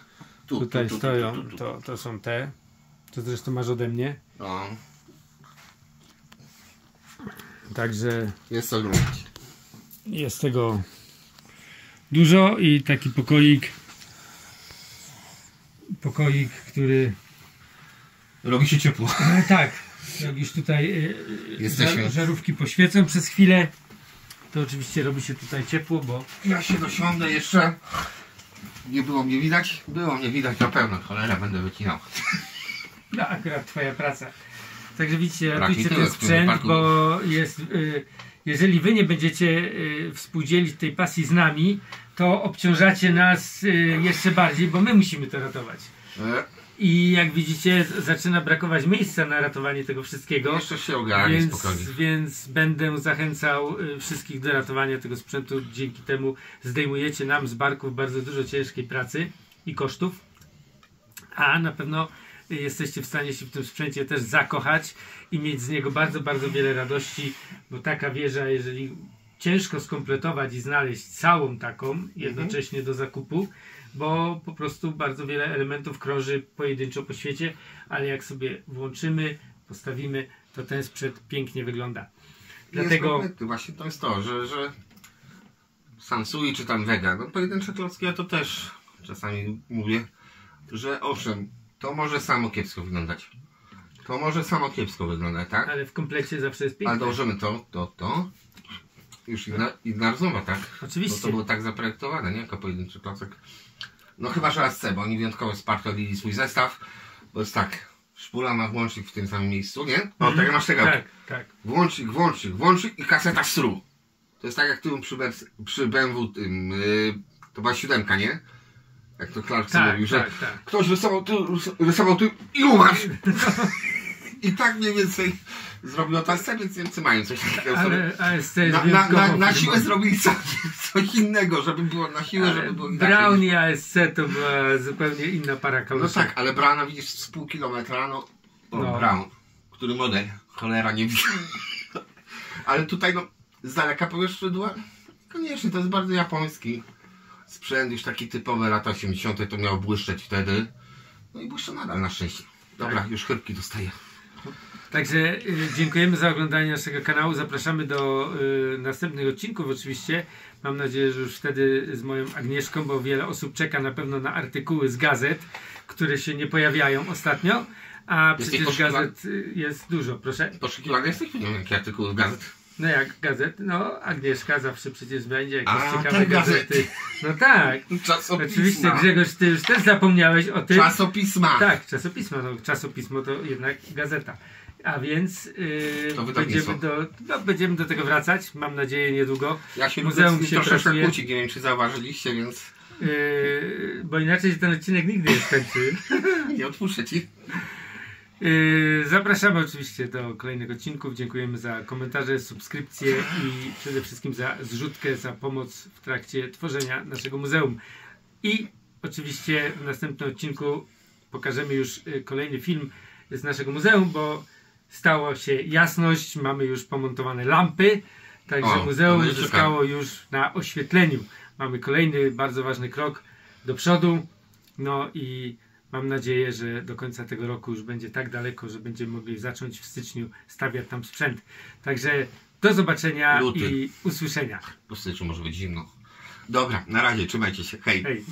Tutaj stoją, to są te. To zresztą masz ode mnie. No. Także Jest co robić. jest tego dużo i taki pokoik, który Robi się ciepło. tak, jak już tutaj Jesteśmy. żarówki poświecą przez chwilę, to oczywiście robi się tutaj ciepło, bo Ja się dosiądę jeszcze. Nie było mnie widać? Było mnie widać na pewno. Cholera, będę wycinał. no, akurat twoja praca. Także widzicie, Brak ratujcie ten tyłek w tym sprzęt, wypadku. bo jest, jeżeli wy nie będziecie współdzielić tej pasji z nami, to obciążacie nas jeszcze bardziej, bo my musimy to ratować. I jak widzicie, zaczyna brakować miejsca na ratowanie tego wszystkiego. Jeszcze się ogarnie spokojnie. Więc będę zachęcał wszystkich do ratowania tego sprzętu. Dzięki temu zdejmujecie nam z barków bardzo dużo ciężkiej pracy i kosztów. A na pewno jesteście w stanie się w tym sprzęcie też zakochać i mieć z niego bardzo, bardzo wiele radości, bo taka wieża, jeżeli ciężko skompletować i znaleźć całą taką jednocześnie do zakupu, bo po prostu bardzo wiele elementów krąży pojedynczo po świecie, ale jak sobie włączymy, postawimy, to ten sprzęt pięknie wygląda. Dlatego właśnie to jest to, że Sansui czy tam Vega, no pojedyncze klocki, ja to też czasami mówię, że owszem, to może samo kiepsko wyglądać. To może samo kiepsko wyglądać, tak? ale w komplecie zawsze jest piękne. Ale dołożymy to. Już inna rozmowa, tak? Oczywiście. Bo to było tak zaprojektowane, nie? Jako pojedynczy klocek. No chyba, że ASC, bo oni wyjątkowo spartolili swój zestaw, bo jest tak, szpula ma włącznik w tym samym miejscu, nie? O, tak jak masz tego. Tak. Włącznik i kaseta stru. To jest tak jak tu przy BMW tym, to była 7, nie? Jak to Clarkson mówił, że ktoś rysował tu i umarł. I tak mniej więcej zrobiło to ASC, więc Niemcy mają coś takiego. Ale ASC jest na siłę zrobili coś innego, żeby było na siłę, żeby było inaczej. Brown i ASC to była zupełnie inna para kaloszy. No tak, ale Browna widzisz z pół kilometra, no. Brown. Który model? Cholera, nie widzę. Ale tutaj no, z daleka powiesz szydła? Koniecznie, to jest bardzo japoński sprzęt, już taki typowy lata 80. to miał błyszczeć wtedy. No i błyszcze nadal na szczęście. Dobra, już chrypki dostaję. Także dziękujemy za oglądanie naszego kanału. Zapraszamy do następnych odcinków oczywiście. Mam nadzieję, że już wtedy z moją Agnieszką, bo wiele osób czeka na pewno na artykuły z gazet, które się nie pojawiają ostatnio. A przecież gazet jest dużo, proszę. Poszukiwany jesteś? Nie wiem, jakie artykuły z gazet. No jak gazet? No Agnieszka zawsze przecież będzie jakieś ciekawe gazety. No tak. Czasopisma. Oczywiście Grzegorz, ty już też zapomniałeś o tym. Czasopisma. Tak, czasopisma. No, czasopismo to jednak gazeta. A więc będziemy do tego wracać, mam nadzieję niedługo. Ja się Muzeum się troszeczkę kłóci, nie wiem czy zauważyliście, więc... bo inaczej ten odcinek nigdy nie skończy. Nie odpuszczę ci. Zapraszamy oczywiście do kolejnych odcinków. Dziękujemy za komentarze, subskrypcje i przede wszystkim za zrzutkę, za pomoc w trakcie tworzenia naszego muzeum. I oczywiście w następnym odcinku pokażemy już kolejny film z naszego muzeum, bo stało się jasność, mamy już pomontowane lampy, także muzeum zyskało już na oświetleniu. Mamy kolejny bardzo ważny krok do przodu, no i mam nadzieję, że do końca tego roku już będzie tak daleko, że będziemy mogli zacząć w styczniu stawiać tam sprzęt. Także do zobaczenia i usłyszenia. Po styczniu może być zimno. Dobra, na razie, trzymajcie się, hej.